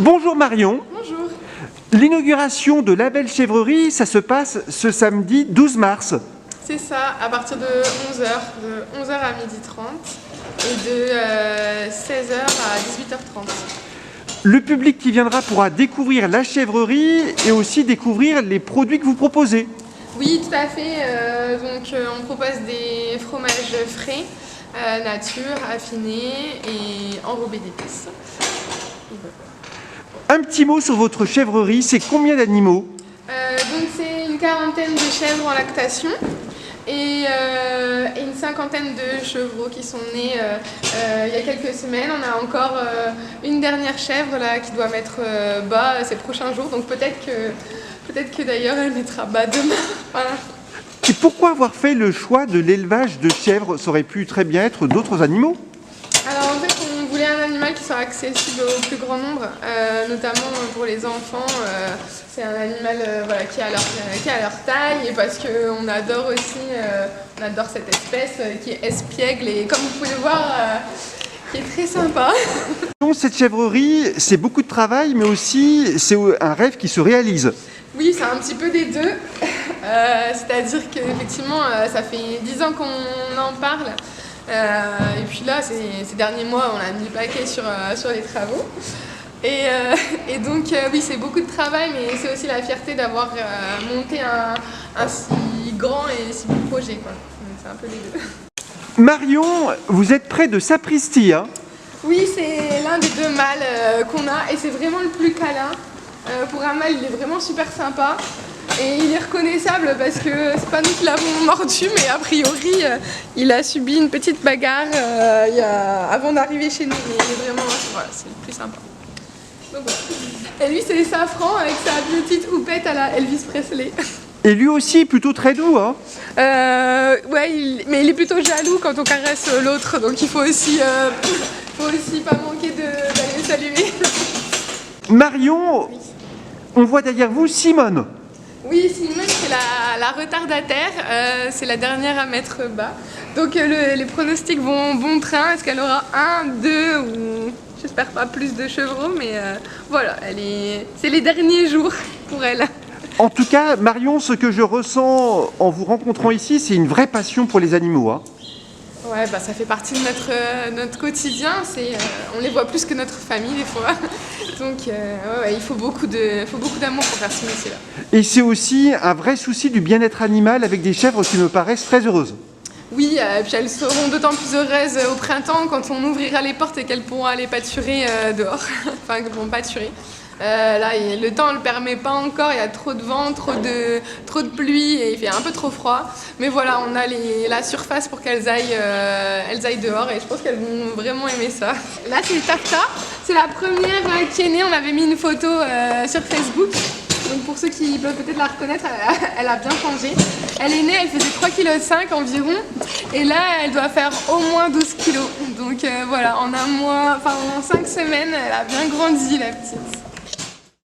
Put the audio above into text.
Bonjour Marion. Bonjour. L'inauguration de la Belle Chèvrerie, ça se passe ce samedi 12 mars. C'est ça, à partir de 11h à 12h30 et de 16h à 18h30. Le public qui viendra pourra découvrir la chèvrerie et aussi découvrir les produits que vous proposez. Oui, tout à fait. On propose des fromages frais, nature, affinés et enrobés d'épices. Un petit mot sur votre chèvrerie, c'est combien d'animaux? C'est une quarantaine de chèvres en lactation et une cinquantaine de chevreaux qui sont nés il y a quelques semaines. On a encore une dernière chèvre là, qui doit mettre bas ces prochains jours, donc peut-être que d'ailleurs elle mettra bas demain. Voilà. Et pourquoi avoir fait le choix de l'élevage de chèvres? Ça aurait pu très bien être d'autres animaux. Alors en fait, on voulait un animal qui soit accessible au plus grand nombre, notamment pour les enfants. C'est un animal qui a leur taille, et parce qu'on adore aussi on adore cette espèce qui est espiègle et, comme vous pouvez le voir, qui est très sympa. Cette chèvrerie, c'est beaucoup de travail, mais aussi c'est un rêve qui se réalise. Oui, c'est un petit peu des deux. C'est-à-dire qu'effectivement, ça fait 10 ans qu'on en parle. Et puis là, ces derniers mois, on a mis le paquet sur les travaux. Et donc, oui, c'est beaucoup de travail, mais c'est aussi la fierté d'avoir monté un si grand et si beau projet, quoi. C'est un peu les deux. Marion, vous êtes près de Sapristi, hein? Oui, c'est l'un des deux mâles qu'on a, et c'est vraiment le plus câlin. Pour un mâle, il est vraiment super sympa. Et il est reconnaissable parce que c'est pas nous qui l'avons mordu, mais a priori il a subi une petite bagarre avant d'arriver chez nous. Mais il est vraiment, voilà, c'est le plus sympa. Donc, voilà. Et lui, c'est Safran avec sa petite houppette à la Elvis Presley. Et lui aussi plutôt très doux, hein? Ouais, mais il est plutôt jaloux quand on caresse l'autre, donc il faut aussi pas manquer d'aller saluer. Marion, oui. On voit derrière vous Simone. Oui, Simone, c'est la retardataire, c'est la dernière à mettre bas. Donc les pronostics vont bon train. Est-ce qu'elle aura 1, 2 ou j'espère pas plus de chevreaux, mais voilà, c'est les derniers jours pour elle. En tout cas, Marion, ce que je ressens en vous rencontrant ici, c'est une vraie passion pour les animaux, hein. Ouais, bah, ça fait partie de notre quotidien. On les voit plus que notre famille des fois. Donc ouais, il faut beaucoup d'amour pour faire ce métier-là. Et c'est aussi un vrai souci du bien-être animal avec des chèvres qui me paraissent très heureuses. Oui, puis elles seront d'autant plus heureuses au printemps quand on ouvrira les portes et qu'elles pourront aller pâturer dehors. Enfin, qu'elles vont pâturer. Là, le temps ne le permet pas encore, il y a trop de vent, trop de pluie et il fait un peu trop froid. Mais voilà, on a la surface pour qu'elles aillent dehors et je pense qu'elles vont vraiment aimer ça. Là, c'est Tafta, c'est la première qui est née, on avait mis une photo sur Facebook. Donc pour ceux qui peuvent peut-être la reconnaître, elle a bien changé. Elle est née, elle faisait 3,5 kg environ. Et là, elle doit faire au moins 12 kg. Donc voilà, en un mois, enfin en 5 semaines, elle a bien grandi la petite.